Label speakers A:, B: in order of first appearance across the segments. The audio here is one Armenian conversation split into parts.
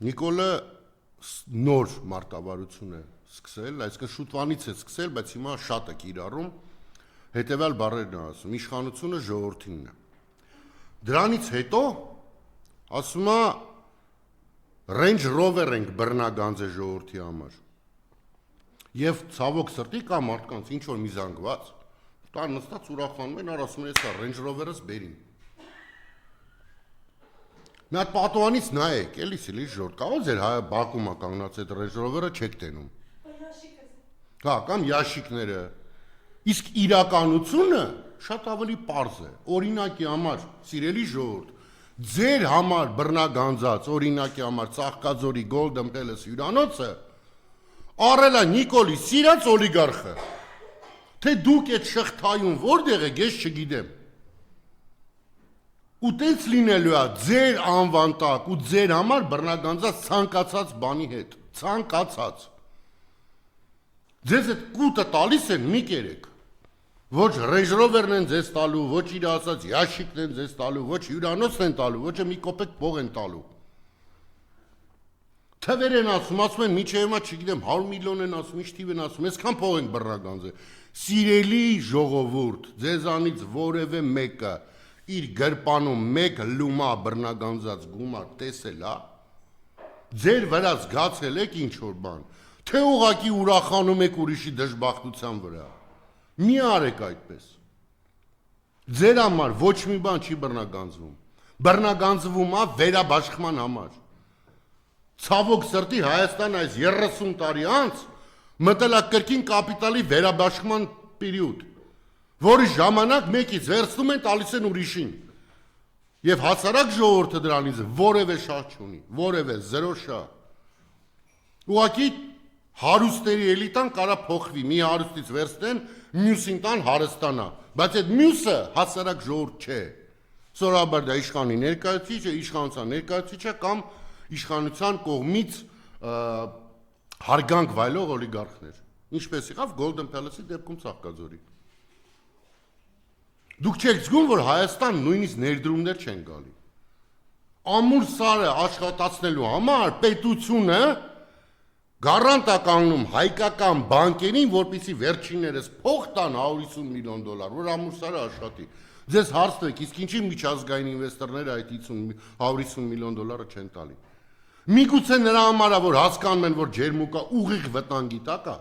A: Նիկոլը նոր մարտավարություն է սկսել, այսինքն շուտվանից է սկսել, բայց հիմա շատ է կիրառում, հետևյալ բառերն է ասում, իշխանությունը ժողովրդինն է։ Դրանից հետո ասում է Range Rover ենք բռնագանձ է ժողովրդի համար։ Եվ ցավոք սրտի կա մարդկանց ինչ որ մի զանգված, դա նստած ուրախանում են, ասում են, «Սա Range Rover-ս բերին»։ Մի հատ պատուհանից նայեք, էլի սիլի ժողովուրդ, կարող ձեր հայ բակում է կանգնած այդ Range Rover-ը չեք տենում։ Հա, կամ ящикները։ Իսկ իրականությունը շատ ավելի պարզ է։ Օրինակի համար, սիրելի ժողովուրդ, ձեր համար բռնագանձած, օրինակի համար Ծաղկաձորի Golden Palace հյուրանոցը առել է Նիկոլի սիրած օլիգարխը։ Թե դուք այդ շղթայում որտեղ եք, ես չգիտեմ։ Ու տենց լինելու է ձեր անվան տակ ու ձեր համար բռնագանձած ցանկացած բանի հետ, ցանկացած։ Ձեզ այդ կուտը տալիս են մի կերեք։ Ոչ Range Rover-ն են ձեզ տալու, ոչ իր ասած ящикն են ձեզ տալու, ոչ հյուրանոցն են տալու, ոչ մի կոպեկ փող են տալու։ Թվեր են ասում են միջև հիմա չգիտեմ 100 միլիոն են ասում, ինչ թիվ են ասում, այսքան փող ենք բռնագանձել։ Սիրելի ժողովուրդ, ձեզանից որևէ մեկը իր գրպանում մեկ լումա բռնագանձած գումար տեսել է, ձեր վրա զգացել եք ինչ որ բան, թե ուղղակի ուրախանում եք ուրիշի դժբախտության վրա։ Մի արեք այդպես։ Ձեր համար ոչ մի բան չի բռնագանձվում։ Բռնագանձվում է վերաբաշխման համար։ Ցավոք սրտի Հայաստան այս 30 տարի անց մտել է կրկին կապիտալի վերաբաշխման պերիոդ, որի ժամանակ մեկից վերցնում են տալիս են ուրիշին։ Եվ հասարակ ժողովուրդը դրանից որևէ շահ չունի, որևէ զրո շահ։ Ուղղակի հարուստների էլիտան կարա փոխվի, մի հարուստից վերցնեն, մյուսին տան հարստանա, բայց այդ մյուսը հասարակ ժողովուրդ չէ։ Սովորաբար դա իշխանի ներկայացուցիչը, իշխանության ներկայացուցիչը կամ իշխանության կողմից հարգանք վայելող օլիգարխներ, ինչպես եղավ Golden Palace-ի դեպքում Ծաղկաձորի։ Դուք չեք զգում, որ Հայաստան նույնիսկ ներդրումներ չեն գալի։ Ամուր սարը աշխատացնելու համար պետությունը գարանտ է կանգնում հայկական բանկերին, որպեսզի վերջիններս փող տան $150 միլիոն, որ ամուր սարը աշխատի։ Ձեզ հարցնեք, իսկ ինչի միջազգային ինվեստորները այդ $150 միլիոն չեն տալի։ Միգուցե նրա համար է, որ հասկանում են, որ ջերմուկը ուղիղ վտանգի տակ է։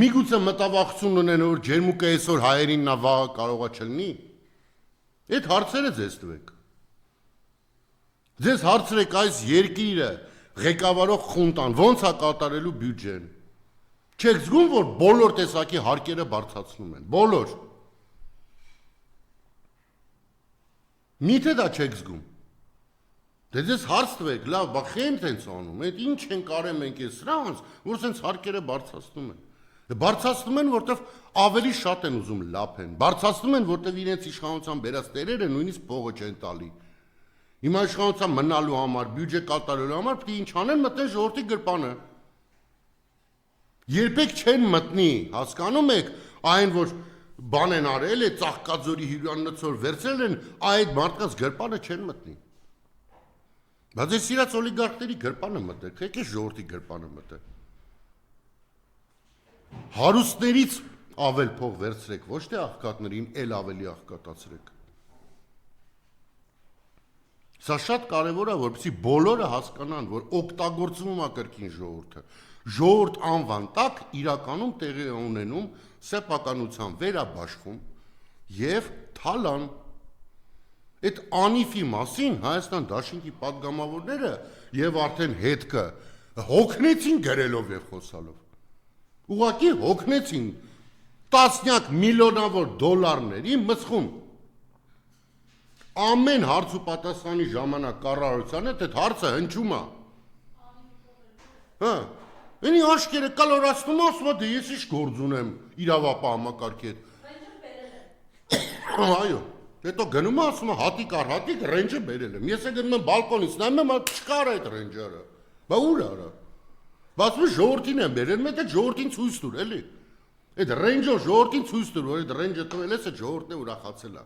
A: Միգուցե մտավախություն ունեն, որ ջերմուկը այսօր հայերին նա վաղը կարող է չլինի։ Այդ հարցերը ձեզ տվեք։ Ձեզ հարցրեք այս երկիրը ղեկավարող խունտան ոնց է կատարելու բյուջեն։ Չեք զգում, որ բոլոր տեսակի հարկերը բարձրացնում են, բոլոր։ Միթե դա չեք զգում։ Դե ձեզ հարց տվեք, լավ, բա խենթ են անում, այդ ինչ են կարեմ ենք այս սրանց, որ սենց հարկերը բարձրացնում են։ Բարձրացնում են, որտեվ ավելի շատ են ուզում լափեն, բարձրացնում են, որտեվ իրենց իշխանության բերած տերերը նույնիսկ փողը չեն տալի։ Հիմա իշխանության մնալու համար, բյուջե կատարելու համար պետք է ինչ անեն, մտնեն ժողովրդի գրպանը։ Երբեք չեն մտնի, հասկանում եք, այն որ բան են արել, Ծաղկաձորի հյուրանոցը վերցրել են, այդ մարդկանց գրպանը չեն մտնի։ Բայց այս սիրած օլիգարխների գրպանը մտեք, եկեք ժողովրդի գրպանը մտեք։ Հարուստներից ավել փող վերցրեք, ոչ թե աղքատներին էլ ավելի աղքատացրեք։ Սա շատ կարևոր է, որպեսզի բոլորը հասկանան, որ օգտագործվում է կրկին ժողովուրդը։ Ժողովուրդ անվան տակ իրականում տեղի է ունենում սեփականության վերաբաշխում եւ թալան։ Այդ անիֆի մասին Հայաստան Դաշինքի պատգամավորները եւ արդեն հետքը հոգնեցին գրելով եւ խոսալով։ Ուղղակի հոգնեցին տասնյակ միլիոնավոր դոլարների մսխում։ Ամեն հարց ու պատասխանի ժամանակ կառավարության հետ այդ հարցը հնչում է։ Հա, ինի աշկերը կալորացնում ասում է, դե ես ինչ գործ ունեմ իրավապահ համակարգի հետ։ Այո։ Հետո գնում է ասում է հատիկ առ հատիկ ռենջը բերել եմ։ Ես է գնում եմ բալկոնից նայում եմ, չկար այդ ռենջերը։ Բա ուր արա։ Բայց ու ժողովրդին եմ բերել, մեկ այդ ժողովրդին ցույց տուր, էլի։ Այդ ռենջը ժողովրդին ցույց տուր, որ այդ ռենջը տվել ես, այդ ժողովուրդն է ուրախացել է։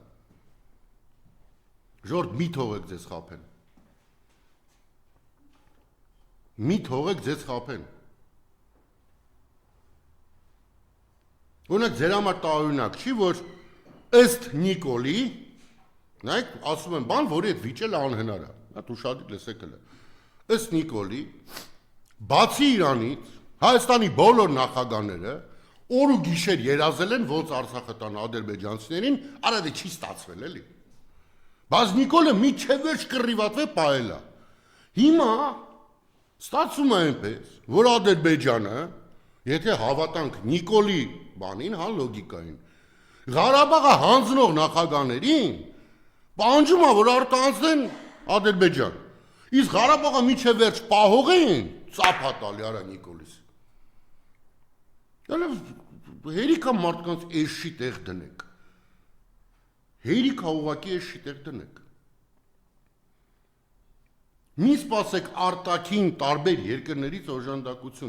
A: Ժողովուրդ մի թողեք ձեզ խաբեն։ մի թողեք ձեզ խափեն։ Օրինակ ձեր համար տարօրինակ չի, որ ըստ Նիկոլի, նայեք, ասում են բան, որի հետ վիճելը անհնար է։ Հատ ուշադիր լսեք հələ։ Ըստ Նիկոլի, բացի Իրանից, Հայաստանի բոլոր նախագահները օր ու գիշեր երազել են, ոնց Արցախը տան ադրբեջանցիներին, արա դե չի ստացվել էլի։ Բայց Նիկոլը միջև վերջ կռիվատվե պահել է։ Հիմա ստացվում է այնպես, որ Ադրբեջանը, եթե հավատանք Նիկոլի բանին, հա լոգիկային, Ղարաբաղը հանձնող նախագահներին պահանջում է, որ արտահանձնեն Ադրբեջան։ Իսկ Ղարաբաղը միջև վերջ պահողին ծափա տալի արա Նիկոլիս։ Հերիքա մարդկանց էշի տեղ դնեք։ Հերիքա ուղղակի էշի տեղ դնեք։ Մի սպասեք արտաքին տարբեր երկրներից օժանդակություն